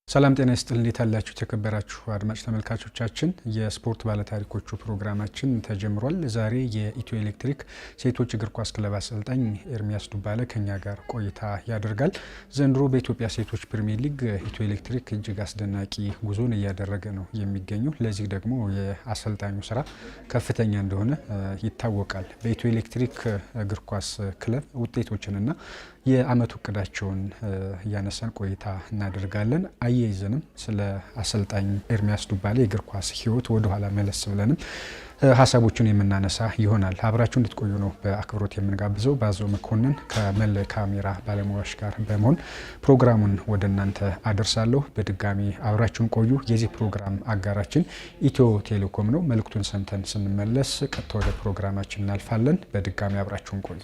ሰላም ጤና ይስጥልን እንዴት አላችሁ ተከበራችሁ አድማጭ ተመልካቾቻችን የስፖርት ባለታሪኮቹ ፕሮግራማችን ተጀምሯል። ዛሬ የኢትዮ ኤሌክትሪክ ሴቶች እግር ኳስ ክለብ አሰልጣኝ ኤርሚያስ ዱባለ ከኛ ጋር ቆይታ ያደርጋል። ዘንድሮ በኢትዮጵያ ሴቶች ፕሪሚየር ሊግ ኢትዮ ኤሌክትሪክ እጅግ አስደናቂ ጉዞን እያደረገ ነው የሚገኘው። ለዚህ ደግሞ የአሰልጣኙ ስራ ከፍተኛ እንደሆነ ይታወቃል። በኢትዮ ኤሌክትሪክ እግር ኳስ ክለብ ውጤቶችንና የአመቱ እቅዳቸውን እያነሳን ቆይታ እናደርጋለን። አያይዘንም ስለ አሰልጣኝ ኤርሚያስ ዱባለ የእግር ኳስ ህይወት ወደ ኋላ መለስ ብለንም ሀሳቦችን የምናነሳ ይሆናል። አብራችሁ እንድትቆዩ ነው በአክብሮት የምንጋብዘው። ባዘው መኮንን ከመላ ካሜራ ባለሙያዎች ጋር በመሆን ፕሮግራሙን ወደ እናንተ አደርሳለሁ። በድጋሚ አብራችሁን ቆዩ። የዚህ ፕሮግራም አጋራችን ኢትዮ ቴሌኮም ነው። መልእክቱን ሰምተን ስንመለስ ቀጥታ ወደ ፕሮግራማችን እናልፋለን። በድጋሚ አብራችሁን ቆዩ።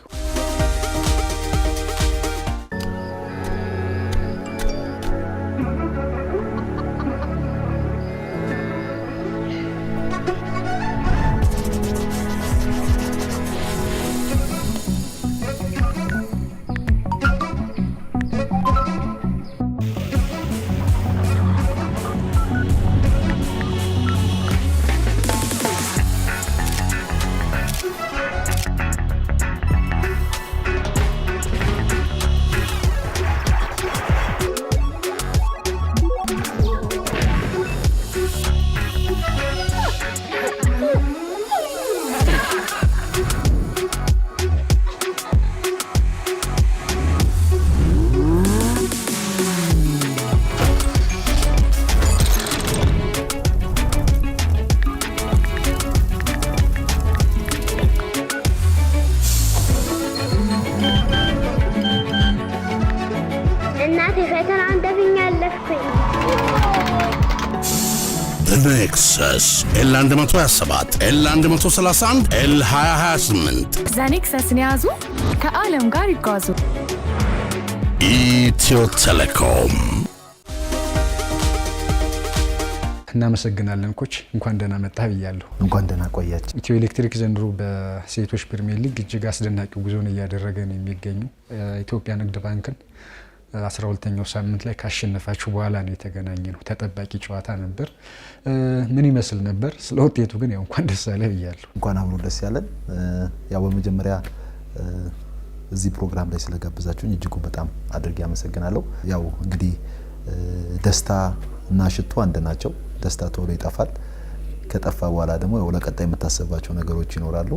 ኔክሰስ L127 L131 L2028 ዛኔክሰስን ያዙ፣ ከዓለም ጋር ይጓዙ። ኢትዮ ቴሌኮም። እናመሰግናለን ኮች፣ እንኳን ደህና መጣህ ብያለሁ። እንኳን ደህና ቆያችሁ። ኢትዮ ኤሌክትሪክ ዘንድሮ በሴቶች ፕሪሚየር ሊግ እጅግ አስደናቂ ጉዞን እያደረገ ነው የሚገኘው። ኢትዮጵያ ንግድ ባንክን 12ኛው ሳምንት ላይ ካሸነፋችሁ በኋላ ነው የተገናኘ ነው። ተጠባቂ ጨዋታ ነበር። ምን ይመስል ነበር? ስለ ውጤቱ ግን ያው እንኳን ደስ አለህ ብያለሁ። እንኳን አብሮ ደስ ያለን። ያው በመጀመሪያ እዚህ ፕሮግራም ላይ ስለጋበዛችሁኝ እጅጉ በጣም አድርጌ አመሰግናለሁ። ያው እንግዲህ ደስታ እና ሽቶ አንድ ናቸው። ደስታ ቶሎ ይጠፋል። ከጠፋ በኋላ ደግሞ ያው ለቀጣይ የምታስባቸው ነገሮች ይኖራሉ።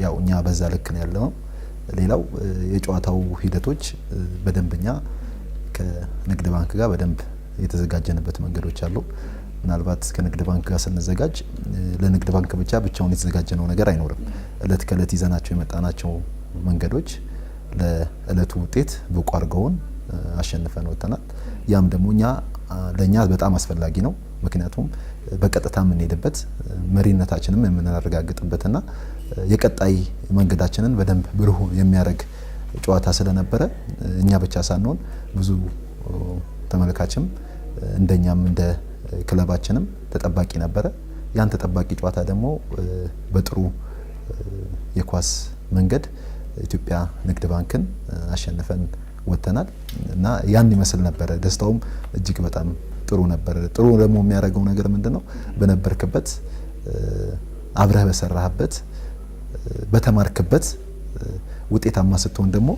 ያው እኛ በዛ ልክ ነው ያለው። ሌላው የጨዋታው ሂደቶች በደንብኛ ከንግድ ባንክ ጋር በደንብ የተዘጋጀንበት መንገዶች አሉ። ምናልባት ከንግድ ባንክ ጋር ስንዘጋጅ ለንግድ ባንክ ብቻውን የተዘጋጀነው ነገር አይኖርም። እለት ከእለት ይዘናቸው የመጣናቸው መንገዶች ለእለቱ ውጤት ብቁ አድርገውን አሸንፈን ወጥተናል። ያም ደግሞ ለኛ በጣም አስፈላጊ ነው። ምክንያቱም በቀጥታ የምንሄድበት መሪነታችንን የምናረጋግጥበትና የቀጣይ መንገዳችንን በደንብ ብሩህ የሚያደርግ ጨዋታ ስለነበረ እኛ ብቻ ሳንሆን ብዙ ተመልካችም እንደኛም እንደ ክለባችንም ተጠባቂ ነበረ። ያን ተጠባቂ ጨዋታ ደግሞ በጥሩ የኳስ መንገድ ኢትዮጵያ ንግድ ባንክን አሸንፈን ወጥተናል እና ያን ይመስል ነበረ። ደስታውም እጅግ በጣም ጥሩ ነበር። ጥሩ ደግሞ የሚያደርገው ነገር ምንድነው? በነበርክበት አብረህ በሰራህበት በተማርክበት ውጤታማ ስትሆን ደግሞ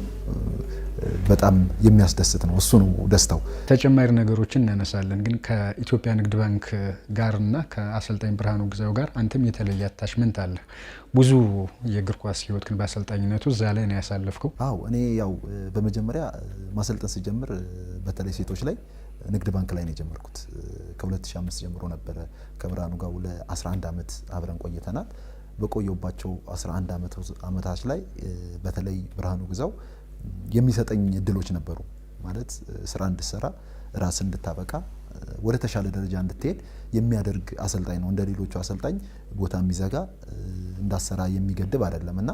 በጣም የሚያስደስት ነው። እሱ ነው ደስታው። ተጨማሪ ነገሮችን እናነሳለን። ግን ከኢትዮጵያ ንግድ ባንክ ጋርና ከአሰልጣኝ ብርሃኑ ግዛው ጋር አንተም የተለየ አታችመንት አለ። ብዙ የእግር ኳስ ህይወት ግን በአሰልጣኝነቱ እዛ ላይ ነው ያሳለፍከው። አዎ፣ እኔ ያው በመጀመሪያ ማሰልጠን ሲጀምር በተለይ ሴቶች ላይ ንግድ ባንክ ላይ ነው የጀመርኩት። ከ2005 ጀምሮ ነበረ። ከብርሃኑ ጋር ለ11 አመት አብረን ቆይተናል። በቆየውባቸው 11 አመታት ላይ በተለይ ብርሃኑ ግዛው የሚሰጠኝ እድሎች ነበሩ። ማለት ስራ እንድሰራ፣ ራስ እንድታበቃ፣ ወደ ተሻለ ደረጃ እንድትሄድ የሚያደርግ አሰልጣኝ ነው። እንደሌሎቹ አሰልጣኝ ቦታ የሚዘጋ እንዳሰራ የሚገድብ አይደለምና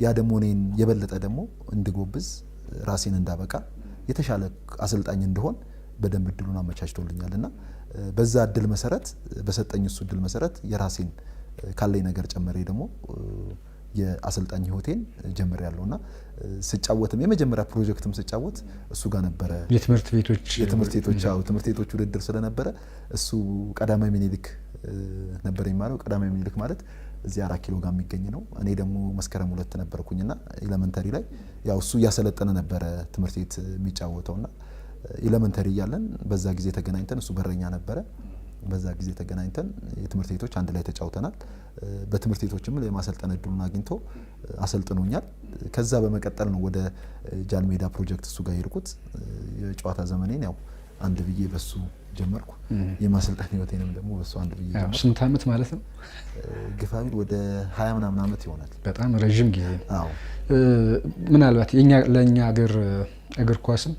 ያ ደግሞ እኔን የበለጠ ደግሞ እንድጎብዝ፣ ራሴን እንዳበቃ፣ የተሻለ አሰልጣኝ እንደሆን በደንብ እድሉን አመቻችቶልኛልና በዛ እድል መሰረት በሰጠኝ እሱ እድል መሰረት የራሴን ካለኝ ነገር ጨመሬ ደግሞ የአሰልጣኝ ህይወቴን ጀምሬያለሁና ስጫወትም የመጀመሪያ ፕሮጀክትም ስጫወት እሱ ጋር ነበረ። የትምህርት ቤቶች ውድድር ስለነበረ እሱ ቀዳማዊ ምኒልክ ነበር የሚማረው። ቀዳማዊ ምኒልክ ማለት እዚህ 4 ኪሎ ጋር የሚገኝ ነው። እኔ ደግሞ መስከረም 2 ነበርኩኝና ኤሌመንተሪ ላይ ያው እሱ እያሰለጠነ ነበረ ትምህርት ቤት የሚጫወተውና ኤሌመንተሪ እያለን በዛ ጊዜ ተገናኝተን እሱ በረኛ ነበረ። በዛ ጊዜ ተገናኝተን የትምህርት ቤቶች አንድ ላይ ተጫውተናል። በትምህርት ቤቶችም ለማሰልጠን እድሉን አግኝቶ አሰልጥኖኛል። ከዛ በመቀጠል ነው ወደ ጃልሜዳ ፕሮጀክት እሱ ጋር ሄድኩት። የጨዋታ ዘመኔን ያው አንድ ብዬ በሱ ጀመርኩ። የማሰልጠን ህይወቴንም ደግሞ በሱ አንድ ብዬ ጀመርኩ። ስንት አመት ማለት ነው? ግፋቢል ወደ 20 ምናምን አመት ይሆናል። በጣም ረጅም ጊዜ። አዎ ምናልባት ለኛ ሀገር እግር ኳስም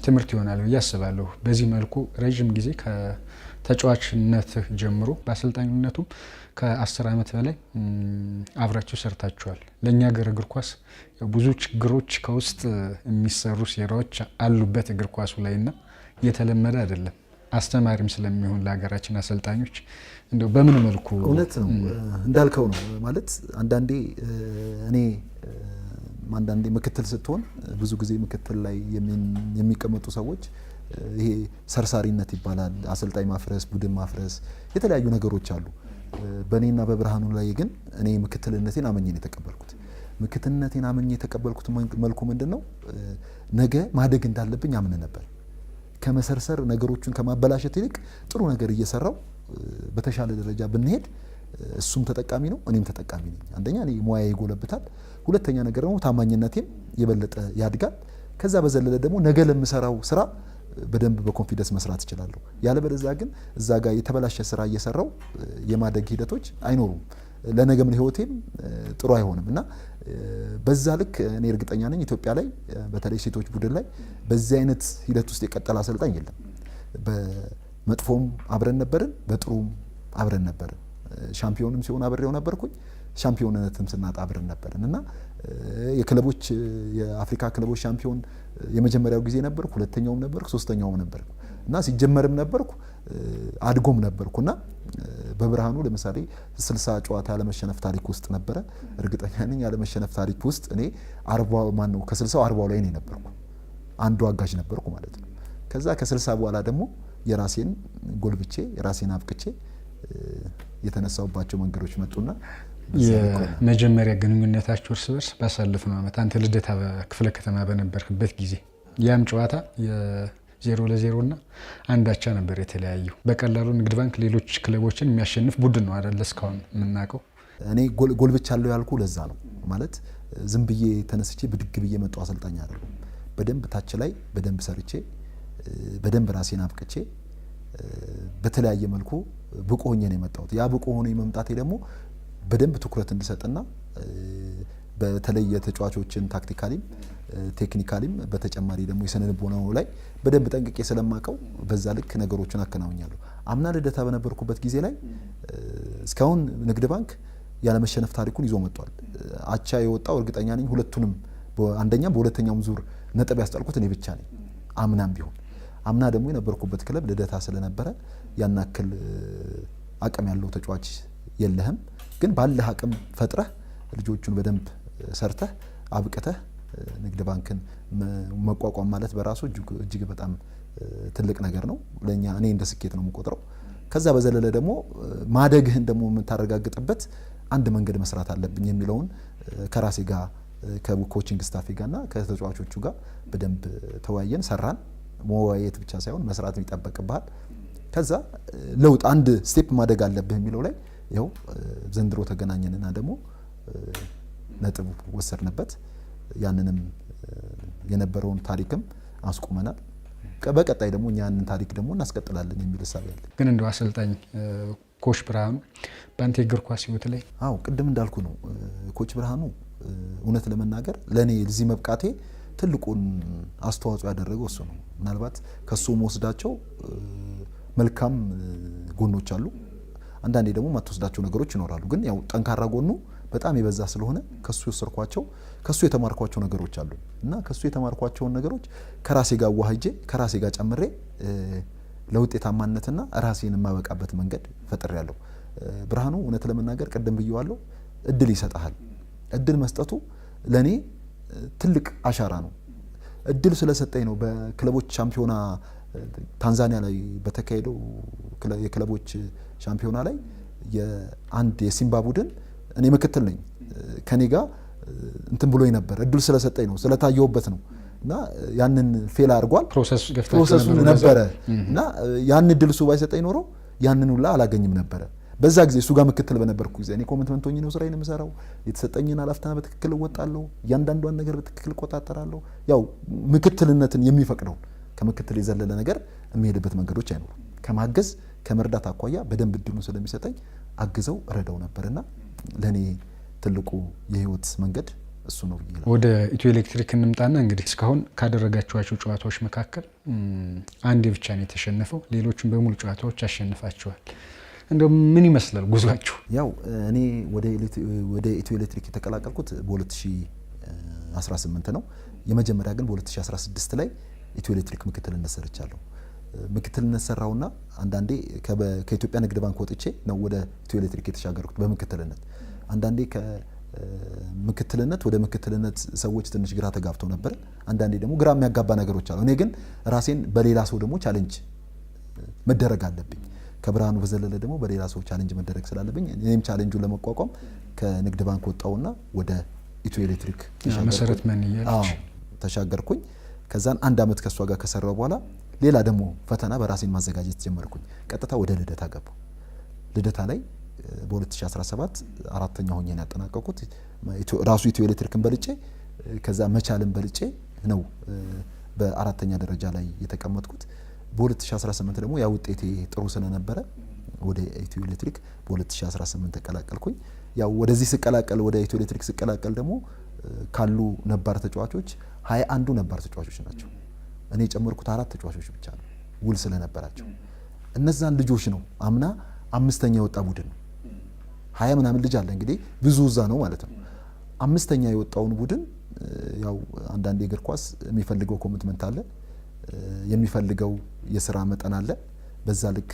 ትምህርት ይሆናል ብዬ አስባለሁ። በዚህ መልኩ ረጅም ጊዜ ከተጫዋችነት ጀምሮ በአሰልጣኝነቱም ከ10 አመት በላይ አብራችሁ ሰርታችኋል። ለኛ ሀገር እግር ኳስ ብዙ ችግሮች ከውስጥ የሚሰሩ ሴራዎች አሉበት እግር ኳሱ ላይና የተለመደ አይደለም። አስተማሪም ስለሚሆን ለሀገራችን አሰልጣኞች እንደው በምን መልኩ እውነት ነው እንዳልከው ነው ማለት አንዳንዴ ምክትል ስትሆን ብዙ ጊዜ ምክትል ላይ የሚቀመጡ ሰዎች ይሄ ሰርሳሪነት ይባላል። አሰልጣኝ ማፍረስ፣ ቡድን ማፍረስ፣ የተለያዩ ነገሮች አሉ። በእኔና በብርሃኑ ላይ ግን እኔ ምክትልነቴን አመኘ ነው የተቀበልኩት። ምክትልነቴን አመኘ የተቀበልኩት መልኩ ምንድነው? ነገ ማደግ እንዳለብኝ አምን ነበር። ከመሰርሰር ነገሮችን ከማበላሸት ይልቅ ጥሩ ነገር እየሰራው በተሻለ ደረጃ ብንሄድ እሱም ተጠቃሚ ነው፣ እኔም ተጠቃሚ ነኝ። አንደኛ እኔ ሙያዬ ይጎለብታል፣ ሁለተኛ ነገር ደግሞ ታማኝነቴም የበለጠ ያድጋል። ከዛ በዘለለ ደግሞ ነገ ለምሰራው ስራ በደንብ በኮንፊደንስ መስራት እችላለሁ። ያለበለዚያ ግን እዛ ጋር የተበላሸ ስራ እየሰራው የማደግ ሂደቶች አይኖሩም፣ ለነገም ህይወቴም ጥሩ አይሆንም እና በዛ ልክ እኔ እርግጠኛ ነኝ ኢትዮጵያ ላይ በተለይ ሴቶች ቡድን ላይ በዚህ አይነት ሂደት ውስጥ የቀጠለ አሰልጣኝ የለም። በመጥፎም አብረን ነበርን፣ በጥሩም አብረን ነበርን። ሻምፒዮንም ሲሆን አብሬው ነበርኩኝ፣ ሻምፒዮንነትም ስናጣ አብረን ነበርን እና የክለቦች የአፍሪካ ክለቦች ሻምፒዮን የመጀመሪያው ጊዜ ነበርኩ፣ ሁለተኛውም ነበርኩ፣ ሶስተኛውም ነበርኩ እና ሲጀመርም ነበርኩ አድጎም ነበርኩና በብርሃኑ ለምሳሌ 60 ጨዋታ ያለመሸነፍ ታሪክ ውስጥ ነበረ። እርግጠኛ ነኝ ያለመሸነፍ ታሪክ ውስጥ እኔ 40 ከ60 40 ላይ ነበርኩ፣ አንዱ አጋዥ ነበርኩ ማለት ነው። ከዛ ከ60 በኋላ ደግሞ የራሴን ጎልብቼ የራሴን አብቅቼ የተነሳውባቸው መንገዶች መጡና የመጀመሪያ ግንኙነታችሁ እርስ በርስ ባሳለፍነው አመት አንተ ልደታ ክፍለ ከተማ በነበርክበት ጊዜ ያም ጨዋታ የ0-0 እና አንዳቻ ነበር የተለያዩ። በቀላሉ ንግድ ባንክ ሌሎች ክለቦችን የሚያሸንፍ ቡድን ነው አይደል? እስካሁን የምናውቀው እኔ ጎልብቻለሁ ያልኩ ለዛ ነው ማለት ዝም ብዬ ተነስቼ ብድግ ብዬ መጣው አሰልጣኝ አይደለም። በደንብ ታች ላይ በደንብ ሰርቼ በደንብ ራሴን አብቅቼ በተለያየ መልኩ ብቁ ሆኜ ነው የመጣሁት። ያ ብቁ ሆኜ መምጣቴ ደግሞ በደንብ ትኩረት እንድሰጥና በተለይ የተጫዋቾችን ታክቲካሊም ቴክኒካሊም በተጨማሪ ደግሞ የስነ ልቦናው ላይ በደንብ ጠንቅቄ ስለማቀው በዛ ልክ ነገሮችን አከናውኛለሁ። አምና ልደታ በነበርኩበት ጊዜ ላይ እስካሁን ንግድ ባንክ ያለመሸነፍ ታሪኩን ይዞ መጥቷል። አቻ የወጣው እርግጠኛ ነኝ ሁለቱንም አንደኛም በሁለተኛውም ዙር ነጥብ ያስጣልኩት እኔ ብቻ ነኝ። አምናም ቢሆን አምና ደግሞ የነበርኩበት ክለብ ልደታ ስለነበረ ያናክል አቅም ያለው ተጫዋች የለህም፣ ግን ባለህ አቅም ፈጥረህ ልጆቹን በደንብ ሰርተህ አብቅተህ ንግድ ባንክን መቋቋም ማለት በራሱ እጅግ በጣም ትልቅ ነገር ነው ለኛ። እኔ እንደ ስኬት ነው የምቆጥረው። ከዛ በዘለለ ደግሞ ማደግህን ደግሞ የምታረጋግጥበት አንድ መንገድ መስራት አለብኝ የሚለውን ከራሴ ጋር ከኮቺንግ ስታፌ ጋርና ከተጫዋቾቹ ጋር በደንብ ተወያየን፣ ሰራን። መወያየት ብቻ ሳይሆን መስራት ይጠበቅብሃል። ከዛ ለውጥ አንድ ስቴፕ ማደግ አለብህ የሚለው ላይ ይኸው ዘንድሮ ተገናኘንና ደግሞ ነጥብ ወሰድንበት። ያንንም የነበረውን ታሪክም አስቁመናል። በቀጣይ ደግሞ ያንን ታሪክ ደግሞ እናስቀጥላለን የሚል ሀሳብ ያለ። ግን እንደው አሰልጣኝ ኮች ብርሃኑ በአንተ የእግር ኳስ ህይወት ላይ ቅድም እንዳልኩ ነው ኮች ብርሃኑ እውነት ለመናገር ለኔ እዚህ መብቃቴ ትልቁን አስተዋጽኦ ያደረገው እሱ ነው። ምናልባት ከሱ መወስዳቸው መልካም ጎኖች አሉ፣ አንዳንዴ ደግሞ ማትወስዳቸው ነገሮች ይኖራሉ። ግን ያው ጠንካራ ጎኑ በጣም የበዛ ስለሆነ ከሱ የወሰድኳቸው ከሱ የተማርኳቸው ነገሮች አሉ እና ከሱ የተማርኳቸውን ነገሮች ከራሴ ጋር ዋህጄ ከራሴ ጋር ጨምሬ ለውጤታማነትና ራሴን የማበቃበት መንገድ ፈጥሬያለሁ። ብርሃኑ እውነት ለመናገር ቀደም ብየዋለሁ፣ እድል ይሰጣል። እድል መስጠቱ ለኔ ትልቅ አሻራ ነው። እድል ስለሰጠኝ ነው በክለቦች ሻምፒዮና ታንዛኒያ ላይ በተካሄደው የክለቦች ሻምፒዮና ላይ የአንድ የሲምባ ቡድን እኔ ምክትል ነኝ ከኔ ጋር እንትን ብሎኝ ነበር። እድል ስለሰጠኝ ነው ስለታየውበት ነው እና ያንን ፌል አድርጓል ፕሮሰሱ ነበረ እና ያን እድል እሱ ባይሰጠኝ ኖሮ ያንን ሁላ አላገኝም ነበረ። በዛ ጊዜ እሱ ጋር ምክትል በነበርኩ ጊዜ እኔ ኮሚትመንት ሆኜ ነው ስራዬን የምሰራው። የተሰጠኝን ኃላፊነት በትክክል እወጣለሁ። እያንዳንዷን ነገር በትክክል እቆጣጠራለሁ። ያው ምክትልነትን የሚፈቅደው ከምክትል የዘለለ ነገር የሚሄድበት መንገዶች አይኖሩም። ከማገዝ ከመርዳት አኳያ በደንብ እድሉን ስለሚሰጠኝ አግዘው ረዳው ነበርና ለኔ ትልቁ የህይወት መንገድ እሱ ነው ይላል። ወደ ኢትዮ ኤሌክትሪክ እንምጣና እንግዲህ እስካሁን ካደረጋችኋቸው ጨዋታዎች መካከል አንዴ ብቻ ነው የተሸነፈው፣ ሌሎችን በሙሉ ጨዋታዎች አሸንፋችኋል። እንደው ምን ይመስላል ጉዟችሁ? ያው እኔ ወደ ኢትዮ ኤሌክትሪክ የተቀላቀልኩት በ2018 ነው። የመጀመሪያ ግን በ2016 ላይ ኢትዮ ኤሌክትሪክ ምክትልነት ሰርቻለሁ። ምክትልነት ሰራውና አንዳንዴ ከኢትዮጵያ ንግድ ባንክ ወጥቼ ነው ወደ ኢትዮ ኤሌክትሪክ የተሻገርኩት በምክትልነት። አንዳንዴ ከምክትልነት ወደ ምክትልነት ሰዎች ትንሽ ግራ ተጋብተው ነበር። አንዳንዴ ደግሞ ግራ የሚያጋባ ነገሮች አሉ። እኔ ግን ራሴን በሌላ ሰው ደግሞ ቻሌንጅ መደረግ አለብኝ። ከብርሃኑ በዘለለ ደግሞ በሌላ ሰው ቻሌንጅ መደረግ ስላለብኝ እኔም ቻሌንጁን ለመቋቋም ከንግድ ባንክ ወጣውና ወደ ኢትዮ ኤሌክትሪክ መሰረት መንያለች ተሻገርኩኝ። ከዛን አንድ አመት ከሷ ጋር ከሰራው በኋላ ሌላ ደግሞ ፈተና በራሴን ማዘጋጀት ጀመርኩኝ። ቀጥታ ወደ ልደታ ገባሁ። ልደታ ላይ በ2017 አራተኛ ሆኜ ነው ያጠናቀቁት። ራሱ ኢትዮ ኤሌክትሪክን በልጬ ከዛ መቻልን በልጬ ነው በአራተኛ ደረጃ ላይ የተቀመጥኩት። በ2018 ደግሞ ያ ውጤቴ ጥሩ ስለነበረ ወደ ኢትዮ ኤሌክትሪክ በ2018 ተቀላቀልኩኝ። ያው ወደዚህ ስቀላቀል ወደ ኢትዮ ኤሌክትሪክ ስቀላቀል ደግሞ ካሉ ነባር ተጫዋቾች 21 ነባር ተጫዋቾች ናቸው። እኔ የጨመርኩት 4 ተጫዋቾች ብቻ ነው ውል ስለነበራቸው። እነዛን ልጆች ነው አምና አምስተኛ የወጣ ቡድን ነው 20 ምናምን ልጅ አለ እንግዲህ ብዙ እዛ ነው ማለት ነው። አምስተኛ የወጣውን ቡድን ያው አንዳንድ የእግር ኳስ የሚፈልገው ኮሚትመንት አለ፣ የሚፈልገው የስራ መጠን አለ። በዛ ልክ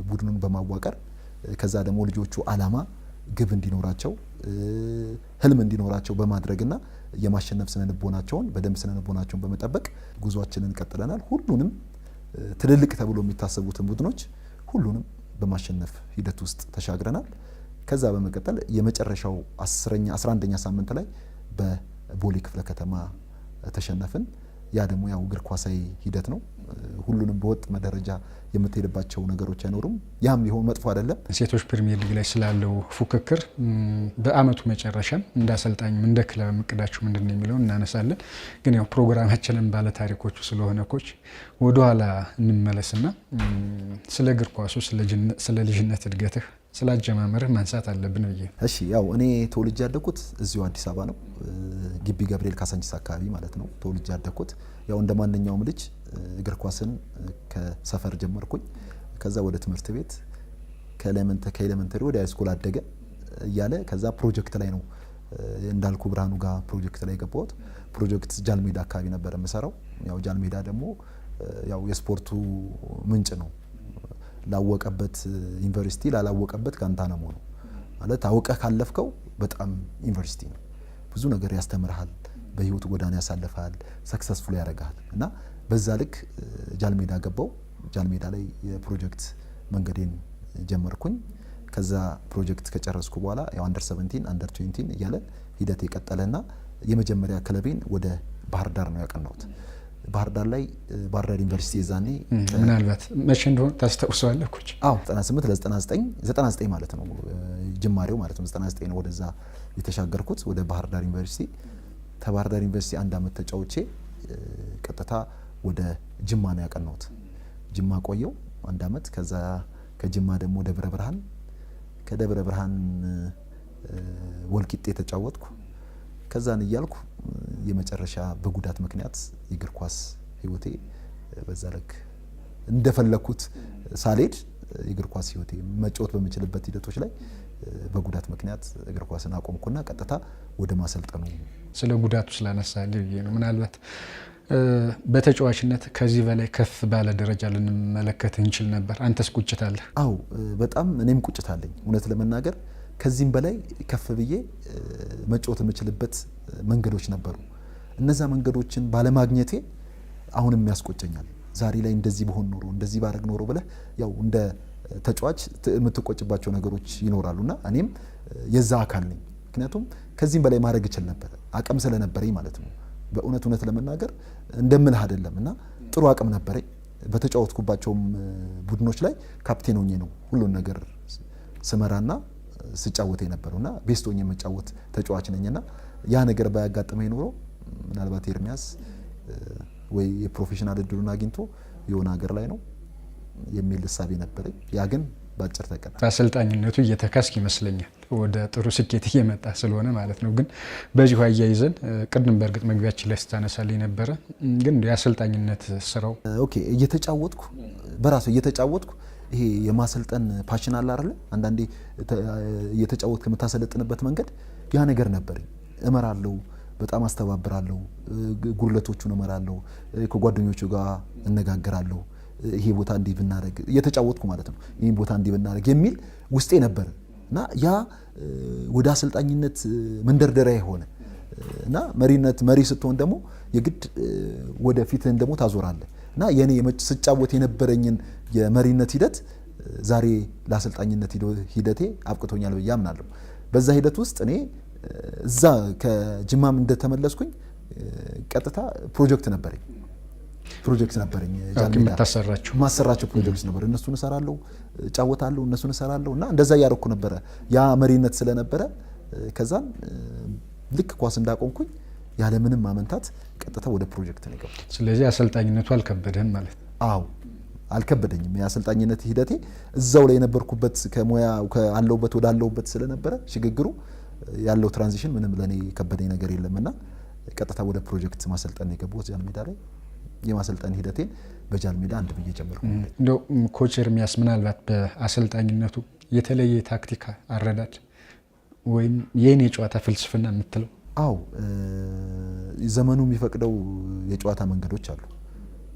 ቡድኑን በማዋቀር ከዛ ደግሞ ልጆቹ አላማ ግብ እንዲኖራቸው ህልም እንዲኖራቸው በማድረግና የማሸነፍ ስነልቦናቸውን በደንብ ስነልቦናቸውን በመጠበቅ ጉዟችንን ቀጥለናል። ሁሉንም ትልልቅ ተብሎ የሚታሰቡትን ቡድኖች ሁሉንም በማሸነፍ ሂደት ውስጥ ተሻግረናል። ከዛ በመቀጠል የመጨረሻው 11ኛ ሳምንት ላይ በቦሌ ክፍለ ከተማ ተሸነፍን። ያ ደግሞ ያው እግር ኳሳዊ ሂደት ነው። ሁሉንም በወጥ መደረጃ የምትሄድባቸው ነገሮች አይኖሩም። ያም ቢሆን መጥፎ አይደለም። ሴቶች ፕሪሚየር ሊግ ላይ ስላለው ፉክክር በአመቱ መጨረሻም እንዳሰልጣኝም እንደ ክለብ እቅዳችሁ ምንድነው የሚለውን እናነሳለን። ግን ያው ፕሮግራማችንን ባለ ታሪኮቹ ስለሆነ ኮች ወደኋላ እንመለስና ስለ እግር ኳሱ ስለ ልጅነት እድገትህ ስለ አጀማመርህ ማንሳት አለብን ብዬ። እሺ ያው እኔ ተወልጄ ያደኩት እዚሁ አዲስ አበባ ነው። ግቢ ገብርኤል ካሳንቺስ አካባቢ ማለት ነው ተወልጄ ያደኩት። ያው እንደ ማንኛውም ልጅ እግር ኳስን ከሰፈር ጀመርኩኝ። ከዛ ወደ ትምህርት ቤት ከኤሌመንተሪ ወደ ሃይስኩል አደገ እያለ ከዛ ፕሮጀክት ላይ ነው እንዳልኩ ብርሃኑ ጋር ፕሮጀክት ላይ የገባሁት። ፕሮጀክት ጃልሜዳ አካባቢ ነበር የምሰራው። ያው ጃልሜዳ ደግሞ ያው የስፖርቱ ምንጭ ነው። ላወቀበት ዩኒቨርሲቲ ላላወቀበት ጋንታናሞ ነው ማለት አውቀህ ካለፍከው በጣም ዩኒቨርሲቲ ነው። ብዙ ነገር ያስተምርሃል፣ በህይወት ጎዳና ያሳልፋል፣ ሰክሰስፉል ያደርጋል። እና በዛ ልክ ጃልሜዳ ገባው። ጃልሜዳ ላይ የፕሮጀክት መንገዴን ጀመርኩኝ። ከዛ ፕሮጀክት ከጨረስኩ በኋላ ያው አንደር 17 አንደር 20 እያለ ሂደት የቀጠለና የመጀመሪያ ክለቤን ወደ ባህር ዳር ነው ያቀናሁት። ባህር ዳር ላይ ባህር ዳር ዩኒቨርሲቲ የዛኔ ምናልባት መቼ እንደሆነ ታስታውሳለህ ኮች? አዎ 98 ለ99 ማለት ነው ጅማሬው ማለት ነው። 99 ነው ወደዛ የተሻገርኩት ወደ ባህር ዳር ዩኒቨርሲቲ። ከባህር ዳር ዩኒቨርሲቲ አንድ አመት ተጫውቼ ቀጥታ ወደ ጅማ ነው ያቀናሁት። ጅማ ቆየው አንድ አመት። ከዛ ከጅማ ደግሞ ደብረ ብርሃን፣ ከደብረ ብርሃን ወልቂጤ ተጫወትኩ። ከዛን እያልኩ የመጨረሻ በጉዳት ምክንያት የእግር ኳስ ህይወቴ በዛ ልክ እንደፈለኩት ሳልሄድ የእግር ኳስ ህይወቴ መጫወት በምችልበት ሂደቶች ላይ በጉዳት ምክንያት እግር ኳስን አቆምኩና ቀጥታ ወደ ማሰልጠኑ። ስለ ጉዳቱ ስላነሳልኝ ብዬ ነው። ምናልባት በተጫዋችነት ከዚህ በላይ ከፍ ባለ ደረጃ ልንመለከት እንችል ነበር። አንተስ ቁጭት አለ? አው በጣም እኔም ቁጭት አለኝ። እውነት ለመናገር ከዚህም በላይ ከፍ ብዬ መጫወት የምችልበት መንገዶች ነበሩ። እነዛ መንገዶችን ባለማግኘቴ አሁንም ያስቆጨኛል። ዛሬ ላይ እንደዚህ በሆን ኖሮ እንደዚህ ባረግ ኖሮ ብለህ ያው እንደ ተጫዋች የምትቆጭባቸው ነገሮች ይኖራሉና እኔም የዛ አካል ነኝ። ምክንያቱም ከዚህም በላይ ማድረግ እችል ነበር አቅም ስለነበረኝ ማለት ነው። በእውነት ለመናገር እንደምልህ አይደለምና ጥሩ አቅም ነበረኝ። በተጫወትኩባቸውም ቡድኖች ላይ ካፕቴን ሆኜ ነው ሁሉን ነገር ስመራና ስጫወት የነበረውና ቤስት ሆኜ መጫወት ተጫዋች ነኝና ያ ነገር ባያጋጥመኝ ኖሮ ምናልባት ኤርሚያስ ወይ የፕሮፌሽናል እድሉን አግኝቶ የሆነ ሀገር ላይ ነው የሚል ሐሳብ ነበረኝ። ያ ግን ባጭር ተቀጣ። አሰልጣኝነቱ እየተካስክ ይመስለኛል ወደ ጥሩ ስኬት እየመጣ ስለሆነ ማለት ነው። ግን በዚሁ አያይዘን ቅድም በእርግጥ መግቢያችን ላይ ስታነሳልኝ ነበረ፣ ግን የአሰልጣኝነት ስራው ኦኬ እየተጫወትኩ በራሱ እየተጫወትኩ ይሄ የማሰልጠን ፓሽን አለ አይደል? አንዳንዴ እየተጫወትክ የምታሰለጥንበት መንገድ ያ ነገር ነበርኝ። እመራለሁ፣ በጣም አስተባብራለሁ፣ ጉድለቶቹን እመራለሁ፣ ከጓደኞቹ ጋር እነጋገራለሁ። ይሄ ቦታ እንዲህ ብናረግ እየተጫወትኩ ማለት ነው፣ ይሄ ቦታ እንዲህ ብናረግ የሚል ውስጤ ነበር እና ያ ወደ አሰልጣኝነት መንደርደሪያ ሆነ እና መሪ ስትሆን ደግሞ የግድ ወደ ፊትህን ደግሞ ታዞራለህ እና የኔ ስጫወት የነበረኝን የመሪነት ሂደት ዛሬ ለአሰልጣኝነት ሂደቴ አብቅቶኛል ብዬ አምናለሁ። በዛ ሂደት ውስጥ እኔ እዛ ከጅማም እንደተመለስኩኝ ቀጥታ ፕሮጀክት ነበረኝ ማሰራቸው ፕሮጀክት ነበር። እነሱን እሰራለሁ፣ እጫወታለሁ፣ እነሱን እሰራለሁ እና እንደዛ እያደረኩ ነበረ። ያ መሪነት ስለነበረ ከዛን ልክ ኳስ እንዳቆምኩኝ ያለምንም ማመንታት ቀጥታ ወደ ፕሮጀክት ነው የገባሁት። ስለዚህ አሰልጣኝነቱ አልከበደህም ማለት ነው? አዎ አልከበደኝም። የአሰልጣኝነት ሂደቴ እዛው ላይ የነበርኩበት ከሙያ ከአለውበት ወዳለውበት ስለነበረ ሽግግሩ ያለው ትራንዚሽን ምንም ለኔ ከበደኝ ነገር የለምና ቀጥታ ወደ ፕሮጀክት ማሰልጠን ነው የገባሁት ጃል ሜዳ ላይ። የማሰልጠን ሂደቴን በጃል ሜዳ አንድ ብዬ ጀመርኩ። እንደው ኮች ኤርሚያስ ምናልባት በአሰልጣኝነቱ የተለየ ታክቲክ አረዳድ ወይም የኔ የጨዋታ ፍልስፍና የምትለው? አው ዘመኑ የሚፈቅደው የጨዋታ መንገዶች አሉ።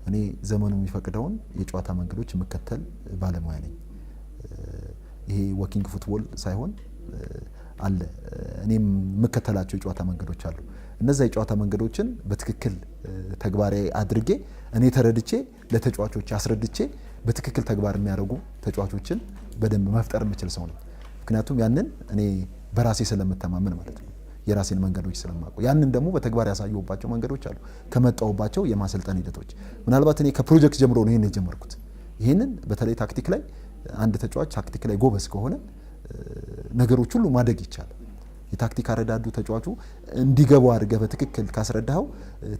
እኔ ዘመኑ የሚፈቅደውን የጨዋታ መንገዶች የምከተል ባለሙያ ነኝ። ይሄ ወኪንግ ፉትቦል ሳይሆን አለ እኔም የምከተላቸው የጨዋታ መንገዶች አሉ። እነዛ የጨዋታ መንገዶችን በትክክል ተግባራዊ አድርጌ እኔ ተረድቼ ለተጫዋቾች አስረድቼ በትክክል ተግባር የሚያደርጉ ተጫዋቾችን በደንብ መፍጠር የምችል ሰው ነኝ። ምክንያቱም ያንን እኔ በራሴ ስለምተማመን ማለት ነው፣ የራሴን መንገዶች ስለማውቀው። ያንን ደግሞ በተግባር ያሳየሁባቸው መንገዶች አሉ፣ ከመጣሁባቸው የማሰልጠን ሂደቶች። ምናልባት እኔ ከፕሮጀክት ጀምሮ ነው ይሄን የጀመርኩት። ይሄንን በተለይ ታክቲክ ላይ አንድ ተጫዋች ታክቲክ ላይ ጎበዝ ከሆነ ነገሮች ሁሉ ማደግ ይቻላል። የታክቲክ አረዳዱ ተጫዋቹ እንዲገባው አድርገህ በትክክል ካስረዳኸው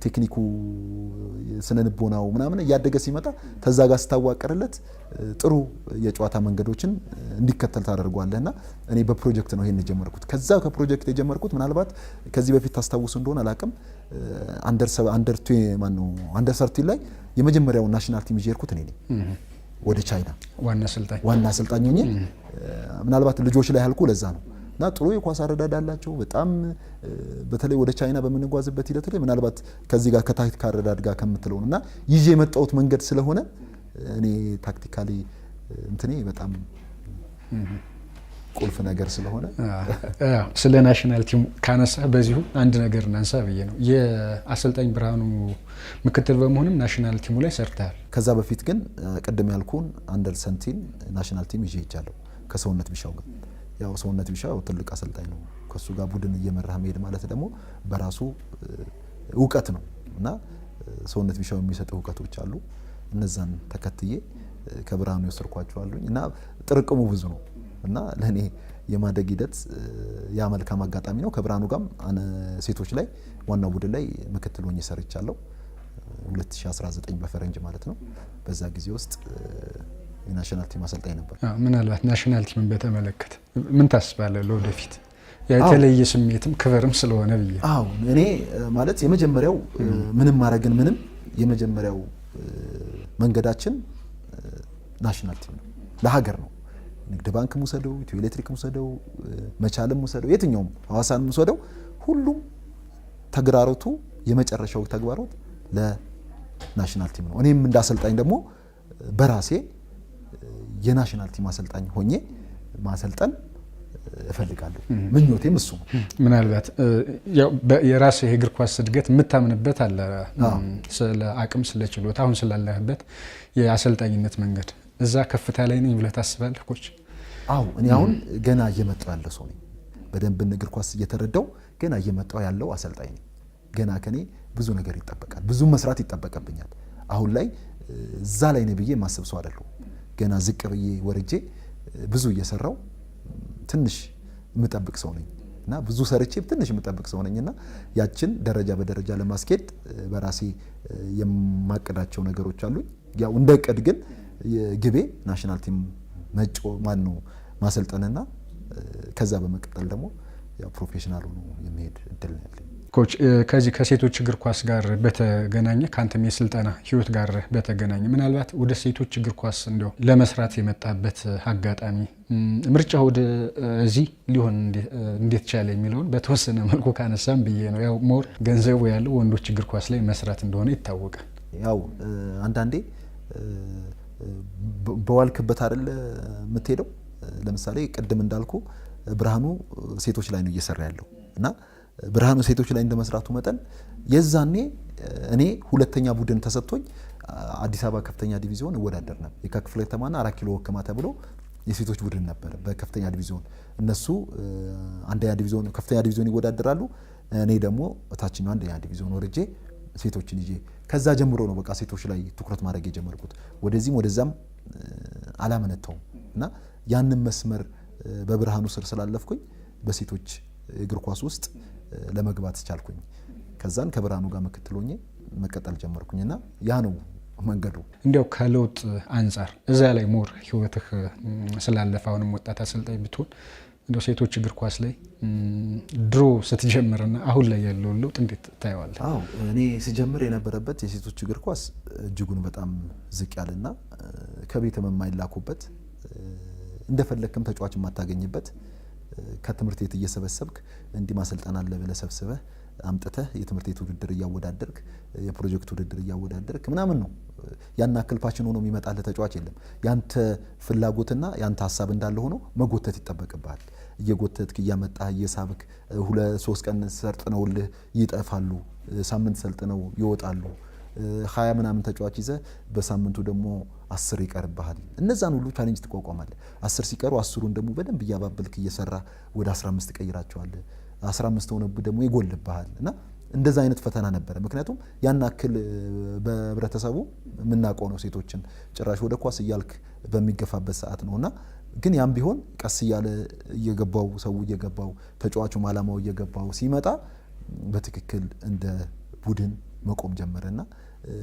ቴክኒኩ ስነልቦናው ምናምን እያደገ ሲመጣ ተዛ ጋር ስታዋቀርለት ጥሩ የጨዋታ መንገዶችን እንዲከተል ታደርጓለህና እኔ በፕሮጀክት ነው ይሄን የጀመርኩት። ከዛ ከፕሮጀክት የጀመርኩት ምናልባት ከዚህ በፊት ታስታውሱ እንደሆነ አላውቅም፣ አንደር 13 ላይ የመጀመሪያው ናሽናል ቲም ይዤርኩት እኔ ነኝ ወደ ቻይና ዋና አሰልጣኝ ሆኜ። ምናልባት ልጆች ላይ ያልኩ ለዛ ነው እና ጥሩ የኳስ አረዳድ አላቸው በጣም። በተለይ ወደ ቻይና በምንጓዝበት ሂደት ላይ ምናልባት ከዚህ ጋር ከታክቲክ አረዳድ ጋር ከምትለው እና ይዤ የመጣሁት መንገድ ስለሆነ እኔ ታክቲካሊ እንትኔ በጣም ቁልፍ ነገር ስለሆነ ስለ ናሽናል ቲም ካነሳ በዚሁ አንድ ነገር እናንሳ ብዬ ነው። የአሰልጣኝ ብርሃኑ ምክትል በመሆንም ናሽናል ቲሙ ላይ ሰርተሃል። ከዛ በፊት ግን ቀደም ያልኩን አንደር 17 ናሽናል ቲም ይዤ ሄጃለሁ ከሰውነት ቢሻው ጋር። ያው ሰውነት ቢሻው ትልቅ አሰልጣኝ ነው። ከሱ ጋር ቡድን እየመራህ መሄድ ማለት ደግሞ በራሱ እውቀት ነው እና ሰውነት ቢሻው የሚሰጥ እውቀቶች አሉ። እነዛን ተከትዬ ከብርሃኑ የወሰድኳቸው አሉኝ እና ጥርቅሙ ብዙ ነው እና ለኔ የማደግ ሂደት ያ መልካም አጋጣሚ ነው። ከብርሃኑ ጋርም ሴቶች ላይ ዋናው ቡድን ላይ ምክትል ሆኜ ሰርቻለሁ 2019 በፈረንጅ ማለት ነው። በዛ ጊዜ ውስጥ የናሽናል ቲም አሰልጣኝ ነበር። ምናልባት ናሽናል ቲምን በተመለከተ ምን ታስባለህ ለወደፊት? የተለየ ስሜትም ክብርም ስለሆነ ብዬ። አዎ እኔ ማለት የመጀመሪያው ምንም ማድረግን ምንም የመጀመሪያው መንገዳችን ናሽናል ቲም ነው፣ ለሀገር ነው። ንግድ ባንክ ሙሰደው፣ ኢትዮ ኤሌክትሪክ ሙሰደው፣ መቻልም ሙሰደው፣ የትኛውም ሐዋሳን ሙሰደው፣ ሁሉም ተግራሮቱ የመጨረሻው ተግባሮት ለናሽናል ቲም ነው። እኔም እንዳሰልጣኝ ደግሞ በራሴ የናሽናል ቲም አሰልጣኝ ሆኜ ማሰልጠን እፈልጋለሁ። ምኞቴም እሱ ነው። ምናልባት ያው የራስ የእግር ኳስ እድገት የምታምንበት አለ ስለ አቅም ስለ ችሎታ አሁን ስላለህበት የአሰልጣኝነት መንገድ እዛ ከፍታ ላይ ነኝ ብለህ ታስባለህ ኮች? አዎ እኔ አሁን ገና እየመጣው ያለው ሰው ነኝ። በደንብ እግር ኳስ እየተረዳው ገና እየመጣው ያለው አሰልጣኝ ነኝ። ገና ከኔ ብዙ ነገር ይጠበቃል፣ ብዙ መስራት ይጠበቅብኛል። አሁን ላይ እዛ ላይ ነኝ ብዬ ማሰብ ሰው አይደለሁ። ገና ዝቅ ብዬ ወርጄ ብዙ እየሰራው ትንሽ የምጠብቅ ሰው ነኝ እና ብዙ ሰርቼ ትንሽ የምጠብቅ ሰው ነኝና ያችን ደረጃ በደረጃ ለማስኬድ በራሴ የማቀዳቸው ነገሮች አሉኝ። ያው እንደ እቅድ ግን ግቤ ናሽናል ቲም ማሰልጠንና ከዛ በመቀጠል ደግሞ ያው ፕሮፌሽናል ሆኖ የሚሄድ እድል ነው ያለኝ። ኮች ከዚህ ከሴቶች እግር ኳስ ጋር በተገናኘ ካንተም የስልጠና ህይወት ጋር በተገናኘ ምናልባት ወደ ሴቶች እግር ኳስ እንደው ለመስራት የመጣበት አጋጣሚ ምርጫ ወደ እዚህ ሊሆን እንዴት ቻለ የሚለውን በተወሰነ መልኩ ካነሳም ብዬ ነው። ያው ሞር ገንዘቡ ያለው ወንዶች እግር ኳስ ላይ መስራት እንደሆነ ይታወቃል። ያው አንዳንዴ በዋልክበት አይደል የምትሄደው። ለምሳሌ ቅድም እንዳልኩ ብርሃኑ ሴቶች ላይ ነው እየሰራ ያለው እና ብርሃኑ ሴቶች ላይ እንደመስራቱ መጠን የዛኔ እኔ ሁለተኛ ቡድን ተሰጥቶኝ አዲስ አበባ ከፍተኛ ዲቪዚዮን እወዳደር ነበር። የከክፍለ ከተማና 4 ኪሎ ወከማ ተብሎ የሴቶች ቡድን ነበር በከፍተኛ ዲቪዚዮን። እነሱ አንደኛ ዲቪዚዮን ከፍተኛ ዲቪዚዮን ይወዳደራሉ። እኔ ደግሞ ታችኛው አንደኛ ዲቪዚዮን ወርጄ ሴቶችን ይዤ ከዛ ጀምሮ ነው በቃ ሴቶች ላይ ትኩረት ማድረግ የጀመርኩት። ወደዚህም ወደዛም አላመነታውም እና ያንን መስመር በብርሃኑ ስር ስላለፍኩኝ በሴቶች እግር ኳስ ውስጥ ለመግባት ቻልኩኝ። ከዛን ከብርሃኑ ጋር ምክትል ሆኜ መቀጠል ጀመርኩኝና ያ ነው መንገዱ። እንዲያው ከለውጥ አንፃር እዛ ላይ ሞር ህይወትህ ስላለፈ አሁንም ወጣት አሰልጣኝ ብትሆን እንደው ሴቶች እግር ኳስ ላይ ድሮ ስትጀምርና አሁን ላይ ያለው ለውጥ እንዴት ታየዋለህ? አዎ እኔ ስጀምር የነበረበት የሴቶች እግር ኳስ እጅጉን በጣም ዝቅ ያለና ከቤትም የማይላኩበት እንደፈለክም ተጫዋች የማታገኝበት ከትምህርት ቤት እየሰበሰብክ እንዲህ ማሰልጠን አለ ብለህ ሰብስበህ አምጥተህ የትምህርት ቤት ውድድር እያወዳደርክ የፕሮጀክት ውድድር እያወዳደርክ ምናምን ነው። ያን አክል ፓሽን ሆኖ የሚመጣልህ ተጫዋች የለም። ያንተ ፍላጎትና ያንተ ሀሳብ እንዳለ ሆኖ መጎተት ይጠበቅብሃል። እየጎተትክ እያመጣህ እየሳብክ 2-3 ቀን ሰርጥነውልህ ይጠፋሉ። ሳምንት ሰልጥነው ይወጣሉ። 20 ምናምን ተጫዋች ይዘህ በሳምንቱ ደግሞ 10 ይቀርብሃል። እነዛን ሁሉ ቻሌንጅ ትቋቋማለህ። 10 ሲቀሩ 10ሩን ደግሞ በደንብ እያባበልክ እየሰራ ወደ 15 ቀይራቸዋለህ። 15 ሆነብህ ደግሞ ይጎልብሃል እና እንደዛ አይነት ፈተና ነበረ። ምክንያቱም ያን አክል በህብረተሰቡ የምናውቀው ነው ሴቶችን ጭራሽ ወደ ኳስ እያልክ በሚገፋበት ሰዓት ነውና ግን ያም ቢሆን ቀስ እያለ እየገባው ሰው እየገባው ተጫዋቹም አላማው እየገባው ሲመጣ በትክክል እንደ ቡድን መቆም ጀመረና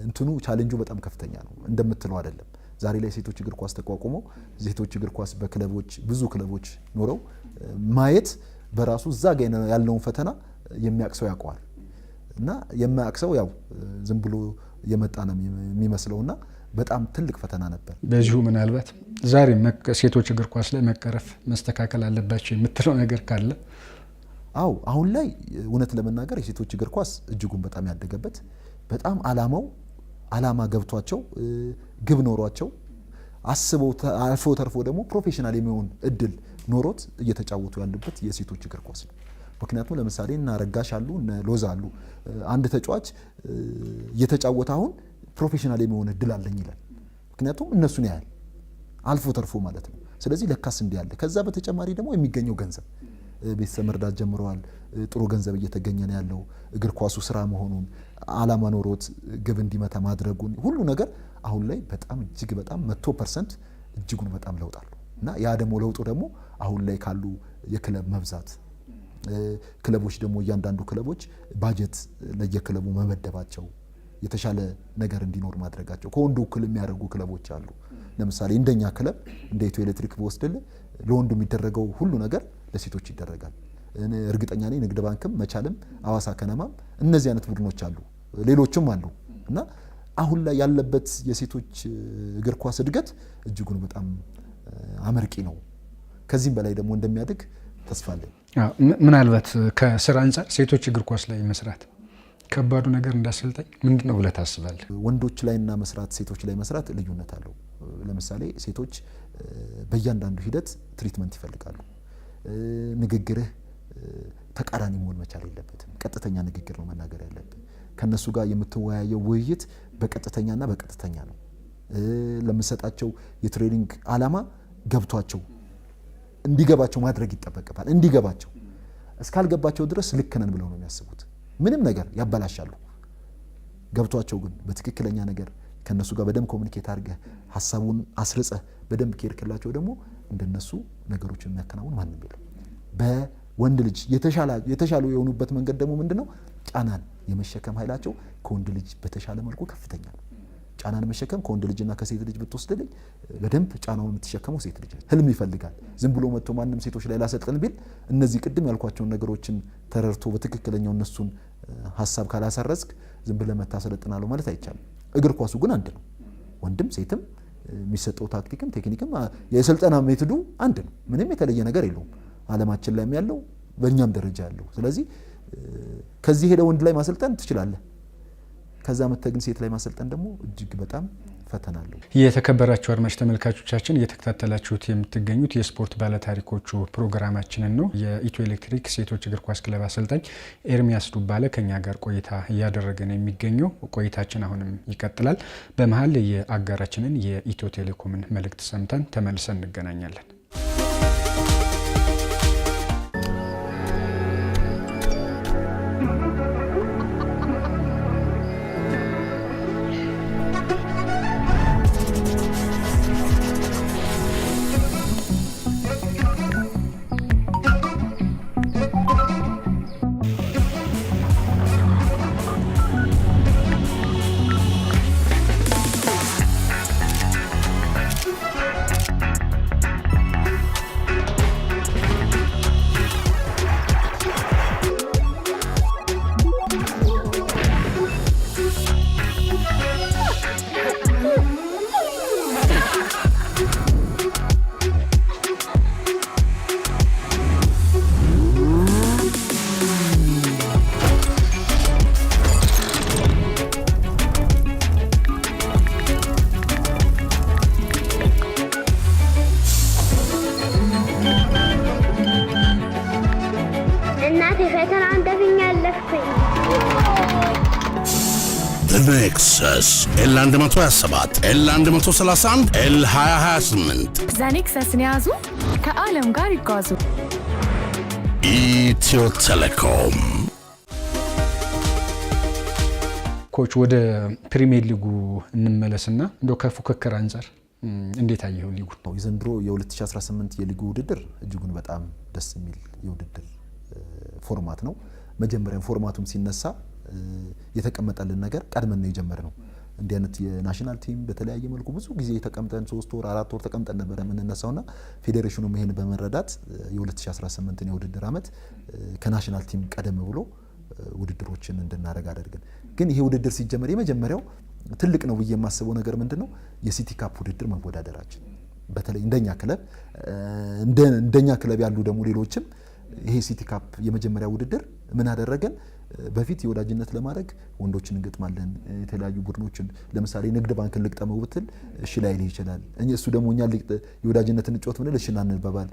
እንትኑ ቻሌንጁ በጣም ከፍተኛ ነው። እንደምትለው አይደለም። ዛሬ ላይ ሴቶች እግር ኳስ ተቋቁመው ሴቶች እግር ኳስ በክለቦች ብዙ ክለቦች ኖረው ማየት በራሱ እዛ ጋር ያለውን ፈተና የሚያቅሰው ያውቀዋል እና የማያቅሰው ያው ዝም ብሎ የመጣ ነው የሚመስለውና በጣም ትልቅ ፈተና ነበር። በዚሁ ምናልባት ዛሬ ሴቶች እግር ኳስ ላይ መቀረፍ መስተካከል አለባቸው የምትለው ነገር ካለ? አው አሁን ላይ እውነት ለመናገር የሴቶች እግር ኳስ እጅጉን በጣም ያደገበት በጣም አላማ ገብቷቸው ግብ ኖሯቸው አስበው አልፎ ተርፎ ደግሞ ፕሮፌሽናል የሚሆን እድል ኖሮት እየተጫወቱ ያሉበት የሴቶች እግር ኳስ ነው። ምክንያቱም ለምሳሌ እና ረጋሽ አሉ እና ሎዛ አሉ። አንድ ተጫዋች እየተጫወተ አሁን ፕሮፌሽናል የሚሆን እድል አለኝ ይላል። ምክንያቱም እነሱን ያያል አልፎ ተርፎ ማለት ነው። ስለዚህ ለካስ እንዲህ ያለ ከዛ በተጨማሪ ደግሞ የሚገኘው ገንዘብ ቤተሰብ መርዳት ጀምረዋል። ጥሩ ገንዘብ እየተገኘ ነው ያለው። እግር ኳሱ ስራ መሆኑን አላማ ኖሮት ግብ እንዲመታ ማድረጉን ሁሉ ነገር አሁን ላይ በጣም እጅግ በጣም 100% እጅጉን በጣም ለውጣሉ እና ያ ደግሞ ለውጡ ደግሞ አሁን ላይ ካሉ የክለብ መብዛት ክለቦች ደግሞ እያንዳንዱ ክለቦች ባጀት ለየክለቡ መመደባቸው የተሻለ ነገር እንዲኖር ማድረጋቸው ከወንዱ እኩል የሚያደርጉ ክለቦች አሉ። ለምሳሌ እንደኛ ክለብ እንደ ኢትዮ ኤሌክትሪክ በወስደል ለወንዱ የሚደረገው ሁሉ ነገር ለሴቶች ይደረጋል። እርግጠኛ ነኝ ንግድ ባንክም መቻልም አዋሳ ከነማም እነዚህ አይነት ቡድኖች አሉ፣ ሌሎችም አሉ እና አሁን ላይ ያለበት የሴቶች እግር ኳስ እድገት እጅጉን በጣም አመርቂ ነው። ከዚህም በላይ ደግሞ እንደሚያድግ ተስፋ አለኝ። ምናልባት ከስራ አንፃር ሴቶች እግር ኳስ ላይ መስራት ከባዱ ነገር እንዳሰልጣኝ ምንድነው ብለህ ታስባለህ? ወንዶች ላይና መስራት ሴቶች ላይ መስራት ልዩነት አለው። ለምሳሌ ሴቶች በእያንዳንዱ ሂደት ትሪትመንት ይፈልጋሉ። ንግግርህ ተቃራኒ መሆን መቻል የለበትም። ቀጥተኛ ንግግር ነው መናገር ያለብህ። ከነሱ ጋር የምትወያየው ውይይት በቀጥተኛና በቀጥተኛ ነው። ለምሰጣቸው የትሬኒንግ ዓላማ ገብቷቸው እንዲገባቸው ማድረግ ይጠበቅባል። እንዲገባቸው እስካልገባቸው ድረስ ልክ ነን ብለው ነው የሚያስቡት። ምንም ነገር ያበላሻሉ። ገብቷቸው ግን በትክክለኛ ነገር ከነሱ ጋር በደንብ ኮሙኒኬት አድርገህ ሐሳቡን አስርጸህ በደንብ ከሄድክላቸው ደግሞ እንደነሱ ነገሮችን የሚያከናውን ማንም የለም። በወንድ ልጅ የተሻሉ የሆኑበት መንገድ ደግሞ ምንድነው? ጫናን የመሸከም ኃይላቸው ከወንድ ልጅ በተሻለ መልኩ ከፍተኛ ነው። ጫናን መሸከም ከወንድ ልጅና ከሴት ልጅ ብትወስድልኝ በደንብ ጫናውን የምትሸከመው ሴት ልጅ ህልም ይፈልጋል። ዝም ብሎ መጥቶ ማንም ሴቶች ላይ ላሰልጥን ቢል እነዚህ ቅድም ያልኳቸውን ነገሮችን ተረርቶ በትክክለኛው እነሱን ሐሳብ ካላሰረዝክ ዝም ብለህ መታሰለጥናለሁ ማለት አይቻልም። እግር ኳሱ ግን አንድ ነው። ወንድም ሴትም የሚሰጠው ታክቲክም ቴክኒክም የስልጠና ሜቶዱ አንድ ነው። ምንም የተለየ ነገር የለውም። ዓለማችን ላይ ያለው በእኛም ደረጃ ያለው። ስለዚህ ከዚህ ሄደ ወንድ ላይ ማሰልጠን ትችላለህ። ከዛ መተግን ሴት ላይ ማሰልጠን ደግሞ እጅግ በጣም ፈተና አለው። የተከበራችሁ አድማጭ ተመልካቾቻችን እየተከታተላችሁት የምትገኙት የስፖርት ባለታሪኮቹ ፕሮግራማችንን ነው። የኢትዮ ኤሌክትሪክ ሴቶች እግር ኳስ ክለብ አሰልጣኝ ኤርሚያስ ዱባለ ከኛ ጋር ቆይታ እያደረገ ነው የሚገኘው። ቆይታችን አሁንም ይቀጥላል። በመሀል የአጋራችንን የኢትዮ ቴሌኮምን መልእክት ሰምተን ተመልሰን እንገናኛለን። ኔክሰስ ኤል127 ኤል131 ኤል2028 ዘኔክሰስን ያዙ፣ ከዓለም ጋር ይጓዙ። ኢትዮ ቴሌኮም። ኮች ወደ ፕሪሚየር ሊጉ እንመለስና እንደው ከፉክክር አንፃር እንዴት አየው ሊጉ? የዘንድሮ የ2018 የሊጉ ውድድር እጅጉን በጣም ደስ የሚል የውድድር ፎርማት ነው። መጀመሪያ ፎርማቱም ሲነሳ የተቀመጠልን ነገር ቀድመን ነው የጀመርነው። እንዲህ አይነት የናሽናል ቲም በተለያየ መልኩ ብዙ ጊዜ ተቀምጠን 3 ወር 4 ወር ተቀምጠን ነበር የምንነሳውና ፌዴሬሽኑም ይሄን በመረዳት የ2018 የውድድር ዓመት ከናሽናል ቲም ቀደም ብሎ ውድድሮችን እንድናደርግ አደረግን። ግን ይሄ ውድድር ሲጀመር የመጀመሪያው ትልቅ ነው ብዬ የማስበው ነገር ምንድነው? የሲቲ ካፕ ውድድር መወዳደራችን። በተለይ እንደኛ ክለብ ያሉ ደግሞ ሌሎችም ይሄ ሲቲ ካፕ የመጀመሪያ ውድድር ምን አደረገን? በፊት የወዳጅነት ለማድረግ ወንዶችን እንገጥማለን፣ የተለያዩ ቡድኖችን ለምሳሌ ንግድ ባንክን ልቅጠመው ብትል እሺ ላይል ይችላል። እሱ ደግሞ እኛ የወዳጅነትን እንጫወት ብንል እሺ እናንባባል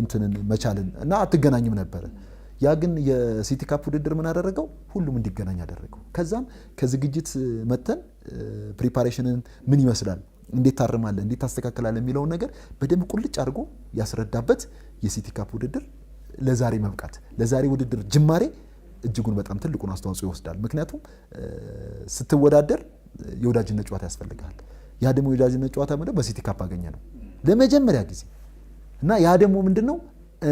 እንትንን መቻልን እና አትገናኝም ነበረ። ያ ግን የሲቲ ካፕ ውድድር ምን አደረገው? ሁሉም እንዲገናኝ አደረገው። ከዛም ከዝግጅት መተን ፕሪፓሬሽንን ምን ይመስላል፣ እንዴት ታርማለህ፣ እንዴት ታስተካክላለህ የሚለውን ነገር በደንብ ቁልጭ አድርጎ ያስረዳበት የሲቲ ካፕ ውድድር ለዛሬ መብቃት ለዛሬ ውድድር ጅማሬ እጅጉን በጣም ትልቁን አስተዋጽኦ ይወስዳል። ምክንያቱም ስትወዳደር የወዳጅነት ጨዋታ ያስፈልጋል። ያ ደግሞ የወዳጅነት ጨዋታ ማለት በሲቲ ካፕ አገኘ ነው ለመጀመሪያ ጊዜ እና ያ ደግሞ ምንድነው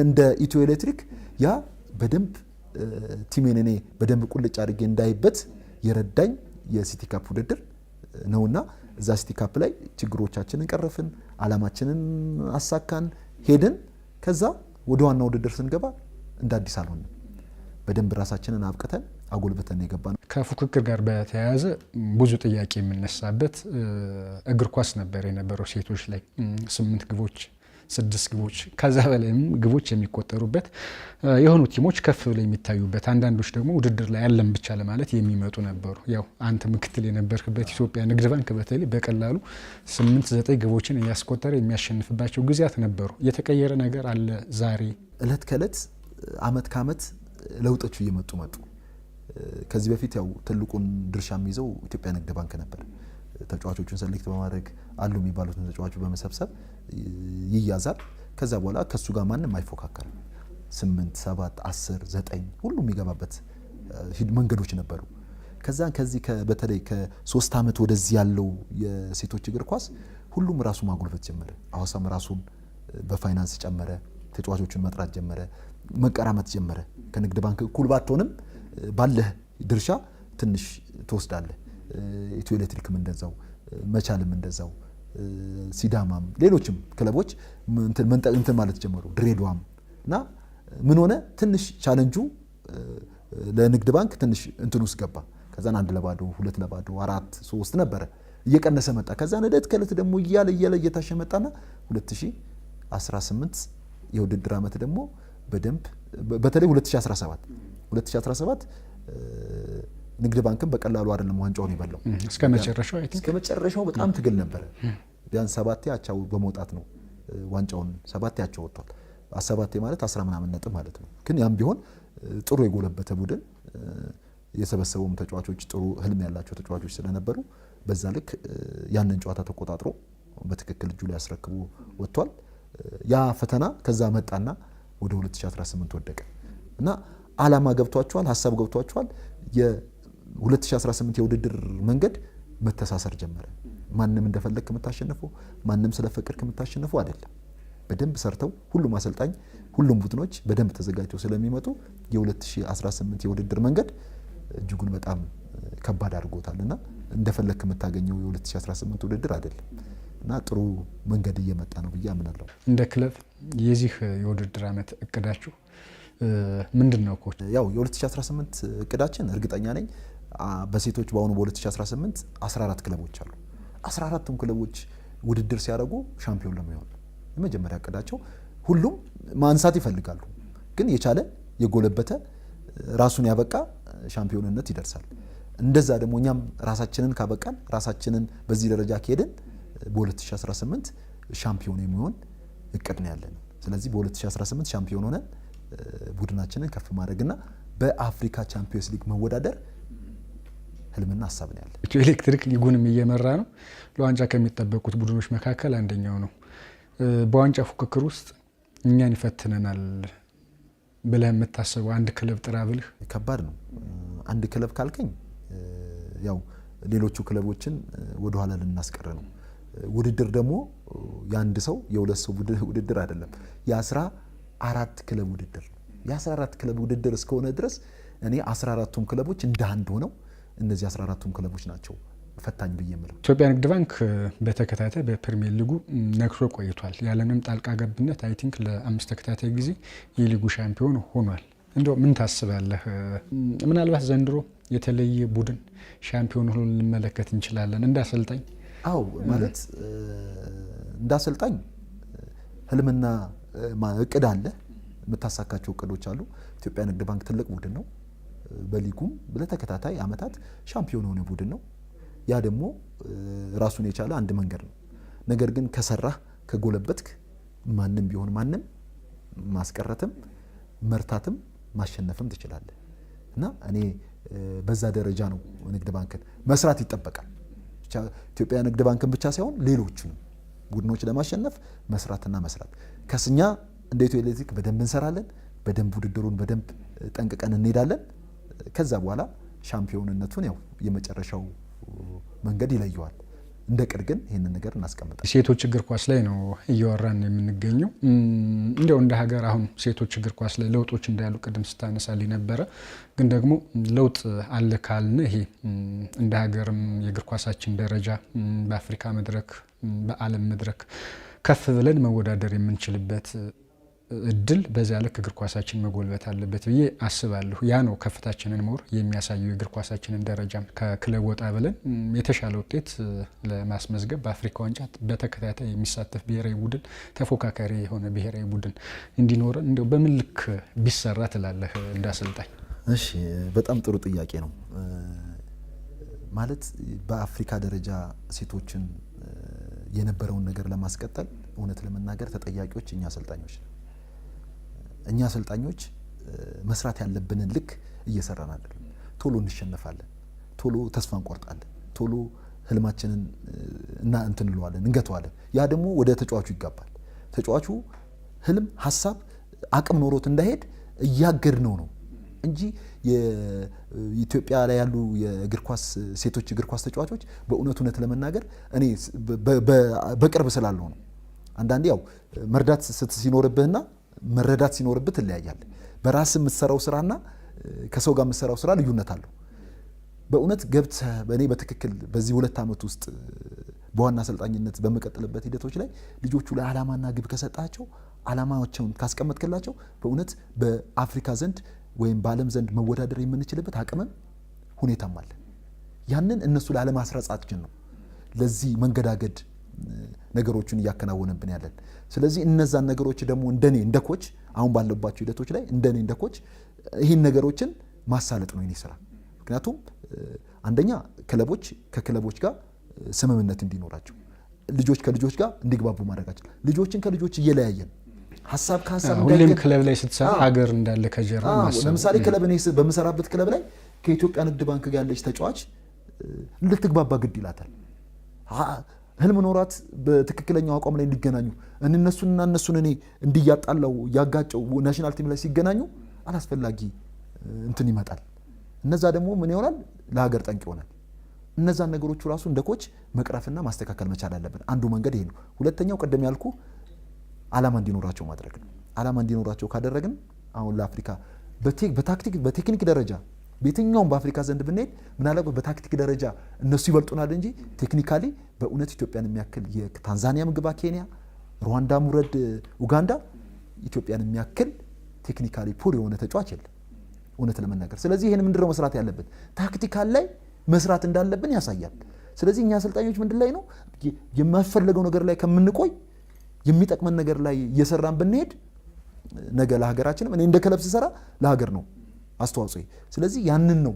እንደ ኢትዮ ኤሌክትሪክ ያ በደንብ ቲሜን እኔ በደንብ ቁልጭ አድርጌ እንዳይበት የረዳኝ የሲቲ ካፕ ውድድር ነውና እዛ ሲቲ ካፕ ላይ ችግሮቻችንን ቀረፍን፣ አላማችንን አሳካን፣ ሄድን። ከዛ ወደ ዋና ውድድር ስንገባ እንደ አዲስ አልሆንም። በደንብ ራሳችንን አብቅተን አጎልብተን የገባን። ከፉክክር ጋር በተያያዘ ብዙ ጥያቄ የምነሳበት እግር ኳስ ነበር የነበረው ሴቶች ላይ 8 ግቦች 6 ግቦች ከዛ በላይም ግቦች የሚቆጠሩበት የሆኑ ቲሞች ከፍ ብለው የሚታዩበት፣ አንዳንዶች ደግሞ ውድድር ላይ ያለም ብቻ ለማለት የሚመጡ ነበሩ። ያው አንተ ምክትል የነበርክበት ኢትዮጵያ ንግድ ባንክ በተለይ በቀላሉ 8-9 ግቦችን እያስቆጠረ የሚያሸንፍባቸው ጊዜያት ነበሩ። የተቀየረ ነገር አለ ዛሬ? እለት ከእለት አመት ከአመት ለውጦቹ እየመጡ መጡ። ከዚህ በፊት ያው ትልቁን ድርሻ የሚይዘው ኢትዮጵያ ንግድ ባንክ ነበር። ተጫዋቾቹን ሰሌክት በማድረግ አሉ የሚባሉትን ተጫዋቾች በመሰብሰብ ይያዛል። ከዛ በኋላ ከሱ ጋር ማንም አይፎካከርም። 8 7 10 9 ሁሉም የሚገባበት መንገዶች ነበሩ። ከዚህ በተለይ ከ3 አመት ወደዚህ ያለው የሴቶች እግር ኳስ ሁሉም ራሱ ማጉልበት ጀመረ። አዋሳም ራሱን በፋይናንስ ጨመረ፣ ተጫዋቾቹን መጥራት ጀመረ፣ መቀራመት ጀመረ። ከንግድ ባንክ እኩል ባትሆንም ባለህ ድርሻ ትንሽ ትወስዳለህ። ኢትዮ ኤሌክትሪክም እንደዛው፣ መቻልም እንደዛው፣ ሲዳማም ሌሎችም ክለቦች እንትን ማለት ጀመሩ፣ ድሬዳዋም። እና ምን ሆነ ትንሽ ቻሌንጁ ለንግድ ባንክ ትንሽ እንትን ውስጥ ገባ። ከዛን 1-0 2-0 4-3 ነበረ፣ እየቀነሰ መጣ። ከዛን ዕለት ከዕለት ደግሞ እያለ እየታሸ መጣና 2018 የውድድር ዓመት ደግሞ በደንብ በተለይ 2017 ንግድ ባንክም በቀላሉ አይደለም ዋንጫውን ይበላው። እስከ መጨረሻው በጣም ትግል ነበረ። ቢያንስ 7 አቻው በመውጣት ነው ዋንጫውን 7 አቻው ወጥቷል። 7 ማለት 10 ምናምን ነጥብ ማለት ነው። ግን ያም ቢሆን ጥሩ የጎለበተ ቡድን የሰበሰበውም ተጫዋቾች ጥሩ ህልም ያላቸው ተጫዋቾች ስለነበሩ በዛ ልክ ያንን ጨዋታ ተቆጣጥሮ በትክክል እጁ ላይ ያስረክቡ ወጥቷል። ያ ፈተና ከዛ መጣና ወደ 2018 ወደቀ እና አላማ ገብቷቸዋል፣ ሀሳብ ገብቷቸዋል። የ2018 የውድድር መንገድ መተሳሰር ጀመረ። ማንም እንደፈለክ የምታሸንፈው ማንም ስለፈቀድክ የምታሸንፈው አይደለም። በደንብ ሰርተው ሁሉም አሰልጣኝ ሁሉም ቡድኖች በደንብ ተዘጋጅተው ስለሚመጡ የ2018 የውድድር መንገድ እጅጉን በጣም ከባድ አድርጎታልና እንደፈለክ የምታገኘው የ2018 ውድድር አይደለም እና ጥሩ መንገድ እየመጣ ነው ብዬ አምናለሁ። እንደ ክለብ የዚህ የውድድር ዓመት እቅዳችሁ ምንድነው ኮች? ያው የ2018 እቅዳችን እርግጠኛ ነኝ በሴቶች በአሁኑ በ2018 14 ክለቦች አሉ። 14ቱም ክለቦች ውድድር ሲያደርጉ ሻምፒዮን ለመሆን የመጀመሪያ እቅዳቸው ሁሉም ማንሳት ይፈልጋሉ። ግን የቻለ የጎለበተ ራሱን ያበቃ ሻምፒዮንነት ይደርሳል። እንደዛ ደግሞ እኛም ራሳችንን ካበቃን ራሳችንን በዚህ ደረጃ ከሄድን በ2018 ሻምፒዮን የሚሆን እቅድ ነው ያለን። ስለዚህ በ2018 ሻምፒዮን ሆነን ቡድናችንን ከፍ ማድረግና በአፍሪካ ቻምፒየንስ ሊግ መወዳደር ህልምና ሀሳብ ነው ያለን። ኢትዮ ኤሌክትሪክ ሊጉንም እየመራ ነው። ለዋንጫ ከሚጠበቁት ቡድኖች መካከል አንደኛው ነው። በዋንጫ ፉክክር ውስጥ እኛን ይፈትነናል ብለህ የምታስበው አንድ ክለብ ጥራ ብልህ? ከባድ ነው። አንድ ክለብ ካልከኝ ያው ሌሎቹ ክለቦችን ወደ ኋላ ልናስቀር ነው። ውድድር ደግሞ የአንድ ሰው የሁለት ሰው ውድድር አይደለም። የ14 ክለብ ውድድር ነው። የ14 ክለብ ውድድር እስከሆነ ድረስ እኔ 14ቱም ክለቦች እንደ አንድ ሆነው እነዚህ 14ቱም ክለቦች ናቸው ፈታኝ ብዬ የምለው። ኢትዮጵያ ንግድ ባንክ በተከታታይ በፕሪሚየር ሊጉ ነክሶ ቆይቷል። ያለምንም ጣልቃ ገብነት አይ ቲንክ ለ5 ተከታታይ ጊዜ የሊጉ ሻምፒዮን ሆኗል። እንደው ምን ታስባለህ? ምናልባት ዘንድሮ የተለየ ቡድን ሻምፒዮን ሆኖ ልንመለከት እንችላለን እንደ አሰልጣኝ? አው ማለት እንደ አሰልጣኝ ህልምና እቅድ አለ፣ የምታሳካቸው እቅዶች አሉ። ኢትዮጵያ ንግድ ባንክ ትልቅ ቡድን ነው። በሊጉም ለተከታታይ አመታት ሻምፒዮን የሆነ ቡድን ነው። ያ ደግሞ ራሱን የቻለ አንድ መንገድ ነው። ነገር ግን ከሰራህ ከጎለበትክ ማንም ቢሆን ማንም ማስቀረትም መርታትም ማሸነፍም ትችላለህ እና እኔ በዛ ደረጃ ነው ንግድ ባንክን መስራት ይጠበቃል። ኢትዮጵያ ንግድ ባንክን ብቻ ሳይሆን ሌሎቹን ቡድኖች ለማሸነፍ መስራትና መስራት ከስኛ እንደ ኢትዮ ኤሌክትሪክ በደንብ እንሰራለን። በደንብ ውድድሩን በደንብ ጠንቅቀን እንሄዳለን። ከዛ በኋላ ሻምፒዮንነቱን ያው የመጨረሻው መንገድ ይለየዋል። እንደ ቅድ ግን ይህንን ነገር እናስቀምጣለን። ሴቶች እግር ኳስ ላይ ነው እያወራን የምንገኘው። እንደው እንደ ሀገር አሁን ሴቶች እግር ኳስ ላይ ለውጦች እንዳሉ ቅድም ስታነሳልኝ ነበረ። ግን ደግሞ ለውጥ አለ ካልን ይሄ እንደ ሀገርም የእግር ኳሳችን ደረጃ በአፍሪካ መድረክ በዓለም መድረክ ከፍ ብለን መወዳደር የምንችልበት እድል በዛ ልክ እግር ኳሳችን መጎልበት አለበት ብዬ አስባለሁ። ያ ነው ከፍታችንን ሞር የሚያሳየው እግር ኳሳችንን ደረጃም ከክለብ ወጣ ብለን የተሻለ ውጤት ለማስመዝገብ በአፍሪካ ዋንጫ በተከታታይ የሚሳተፍ ብሔራዊ ቡድን ተፎካካሪ የሆነ ብሔራዊ ቡድን እንዲኖረን እንደው በምን ልክ ቢሰራ ትላለህ እንዳሰልጣኝ? እሺ በጣም ጥሩ ጥያቄ ነው። ማለት በአፍሪካ ደረጃ ሴቶችን የነበረውን ነገር ለማስቀጠል እውነት ለመናገር ተጠያቂዎች እኛ አሰልጣኞች ነን። እኛ አሰልጣኞች መስራት ያለብንን ልክ እየሰራን አይደለም። ቶሎ እንሸነፋለን፣ ቶሎ ተስፋ እንቆርጣለን፣ ቶሎ ህልማችንን እና እንለዋለን እንገተዋለን። ያ ደግሞ ወደ ተጫዋቹ ይጋባል። ተጫዋቹ ህልም፣ ሀሳብ፣ አቅም ኖሮት እንዳይሄድ እያገድነው ነው እንጂ የኢትዮጵያ ላይ ያሉ የእግር ኳስ ሴቶች እግር ኳስ ተጫዋቾች በእውነት ለመናገር እኔ በቅርብ ስላለው ነው። አንዳንዴ ያው መርዳት ሲኖርብህና መረዳት ሲኖርብህ ትለያያለህ። በራስ የምትሰራው ስራና ከሰው ጋር የምትሰራው ስራ ልዩነት አለው። በእውነት ገብተህ በእኔ በትክክል በዚህ 2 ዓመት ውስጥ በዋና አሰልጣኝነት በመቀጠልበት ሂደቶች ላይ ልጆቹ ላይ ዓላማና ግብ ከሰጣቸው ዓላማቸውን ካስቀመጥክላቸው በእውነት በአፍሪካ ዘንድ ወይም በዓለም ዘንድ መወዳደር የምንችልበት አቅምም ሁኔታም አለ። ያንን እነሱ ላለማስረጻችን ነው ለዚህ መንገዳገድ ነገሮችን እያከናወነብን ያለን። ስለዚህ እነዛን ነገሮች ደግሞ እንደኔ እንደ ኮች አሁን ባለባቸው ሂደቶች ላይ እንደኔ እንደ ኮች ይህን ነገሮችን ማሳለጥ ነው የኔ ስራ። ምክንያቱም አንደኛ ክለቦች ከክለቦች ጋር ስምምነት እንዲኖራቸው፣ ልጆች ከልጆች ጋር እንዲግባቡ ማድረጋቸው፣ ልጆችን ከልጆች እየለያየን ሀሳብ ከሀሳብ ሁሌም ክለብ ላይ ስትሰራ ሀገር እንዳለ ከጀራ ማሰብ። ለምሳሌ ክለብ እኔ በምሰራበት ክለብ ላይ ከኢትዮጵያ ንግድ ባንክ ጋር ያለች ተጫዋች ልትግባባ ግድ ይላታል። ህልም ኖራት በትክክለኛው አቋም ላይ እንዲገናኙ እነሱን እኔ እንዲያጣላው ያጋጨው ናሽናል ቲም ላይ ሲገናኙ አላስፈላጊ እንትን ይመጣል። እነዛ ደግሞ ምን ይሆናል? ለሀገር ጠንቅ ይሆናል። እነዛን ነገሮቹ ራሱ እንደ ኮች መቅረፍና ማስተካከል መቻል አለብን። አንዱ መንገድ ይሄ ነው። ሁለተኛው ቀደም ያልኩ ዓላማ እንዲኖራቸው ማድረግ ነው። ዓላማ እንዲኖራቸው ካደረግን አሁን ለአፍሪካ በቴክኒክ ደረጃ በየትኛውም በአፍሪካ ዘንድ ብንሄድ ምናልባት በታክቲክ ደረጃ እነሱ ይበልጡናል እንጂ ቴክኒካሊ በእውነት ኢትዮጵያን የሚያክል የታንዛኒያ ምግባ ኬንያ፣ ሩዋንዳ ሙረድ ኡጋንዳ ኢትዮጵያን የሚያክል ቴክኒካሊ ፑር የሆነ ተጫዋች የለም እውነት ለመናገር። ስለዚህ ይሄን ምንድነው መስራት ያለብን? ታክቲካል ላይ መስራት እንዳለብን ያሳያል። ስለዚህ እኛ አሰልጣኞች ምንድን ላይ ነው የማይፈለገው ነገር ላይ ከምንቆይ የሚጠቅመን ነገር ላይ እየሰራን ብንሄድ ነገ ለሀገራችንም እኔ እንደ ክለብ ስሰራ ለሀገር ነው አስተዋጽኦ። ስለዚህ ያንን ነው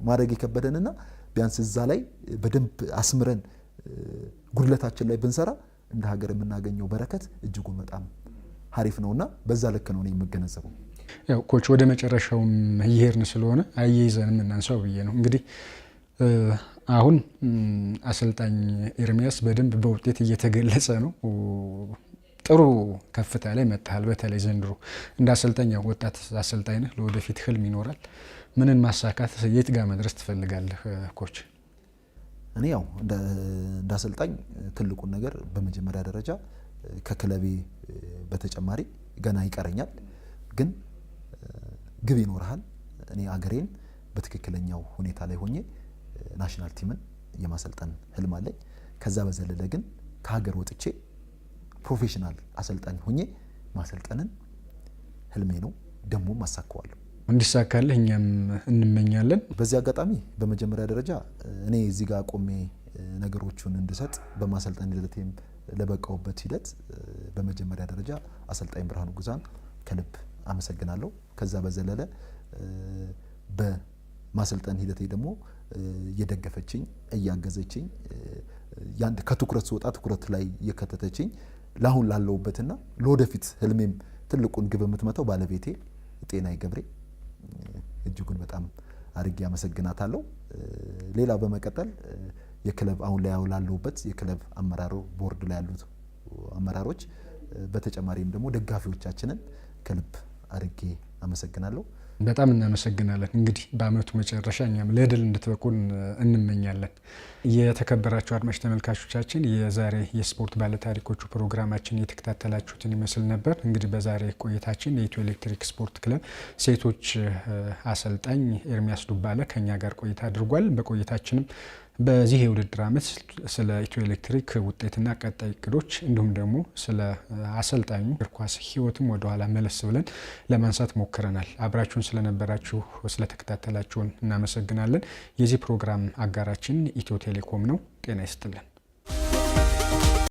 ማድረግ የከበደንና ቢያንስ እዛ ላይ በደንብ አስምረን ጉድለታችን ላይ ብንሰራ እንደ ሀገር የምናገኘው በረከት እጅጉን በጣም ሀሪፍ ነውና በዛ ልክ ነው እኔ የምገነዘበው። ያው ኮች ወደ መጨረሻውም እየሄድን ስለሆነ አያይዘን እናንሳው ብዬ ነው። እንግዲህ አሁን አሰልጣኝ ኤርሚያስ በደንብ በውጤት እየተገለጸ ነው። ጥሩ ከፍታ ላይ መጥተሃል። በተለይ ዘንድሮ እንደ አሰልጣኝ ወጣት አሰልጣኝ ነህ፣ ለወደፊት ህልም ይኖራል። ምንን ማሳካት የት ጋር መድረስ ትፈልጋለህ ኮች? እኔ ያው እንደ አሰልጣኝ ትልቁን ነገር በመጀመሪያ ደረጃ ከክለቤ በተጨማሪ ገና ይቀረኛል፣ ግን ግብ ይኖርሃል። እኔ አገሬን በትክክለኛው ሁኔታ ላይ ሆኜ ናሽናል ቲምን የማሰልጠን ህልም አለኝ። ከዛ በዘለለ ግን ከሀገር ወጥቼ ፕሮፌሽናል አሰልጣኝ ሆኜ ማሰልጠንን ህልሜ ነው፣ ደግሞ ማሳካዋለሁ። እንዲሳካልህ እኛም እንመኛለን። በዚህ አጋጣሚ በመጀመሪያ ደረጃ እኔ እዚህ ጋር ቆሜ ነገሮቹን እንድሰጥ በማሰልጠን ሂደቴም ለበቃውበት ሂደት በመጀመሪያ ደረጃ አሰልጣኝ ብርሃኑ ጉዛን ከልብ አመሰግናለሁ። ከዛ በዘለለ በማሰልጠን ሂደቴ ደግሞ እየደገፈችኝ እያገዘችኝ ከትኩረት ስወጣ ትኩረት ላይ እየከተተችኝ ለአሁን ላለውበትና ለወደፊት ህልሜም ትልቁን ግብ የምትመታው ባለቤቴ ጤናዬ ገብሬ እጅጉን በጣም አድርጌ አመሰግናታለሁ። ሌላ በመቀጠል የክለብ አሁን ላይ ላለውበት የክለብ አመራሩ ቦርድ ላይ ያሉት አመራሮች፣ በተጨማሪም ደግሞ ደጋፊዎቻችንን ከልብ አድርጌ አመሰግናለሁ። በጣም እናመሰግናለን። እንግዲህ በአመቱ መጨረሻ እኛም ለድል እንድትበቁን እንመኛለን። የተከበራችሁ አድማጭ ተመልካቾቻችን የዛሬ የስፖርት ባለታሪኮቹ ፕሮግራማችን የተከታተላችሁትን ይመስል ነበር። እንግዲህ በዛሬ ቆይታችን የኢትዮ ኤሌክትሪክ ስፖርት ክለብ ሴቶች አሰልጣኝ ኤርሚያስ ዱባለ ከኛ ጋር ቆይታ አድርጓል። በቆይታችንም በዚህ የውድድር ዓመት ስለ ኢትዮ ኤሌክትሪክ ውጤትና ቀጣይ እቅዶች እንዲሁም ደግሞ ስለ አሰልጣኙ እግር ኳስ ህይወትም ወደ ኋላ መለስ ብለን ለማንሳት ሞክረናል። አብራችሁን ስለነበራችሁ ስለተከታተላችሁን እናመሰግናለን። የዚህ ፕሮግራም አጋራችን ኢትዮ ቴሌኮም ነው። ጤና ይስጥልን።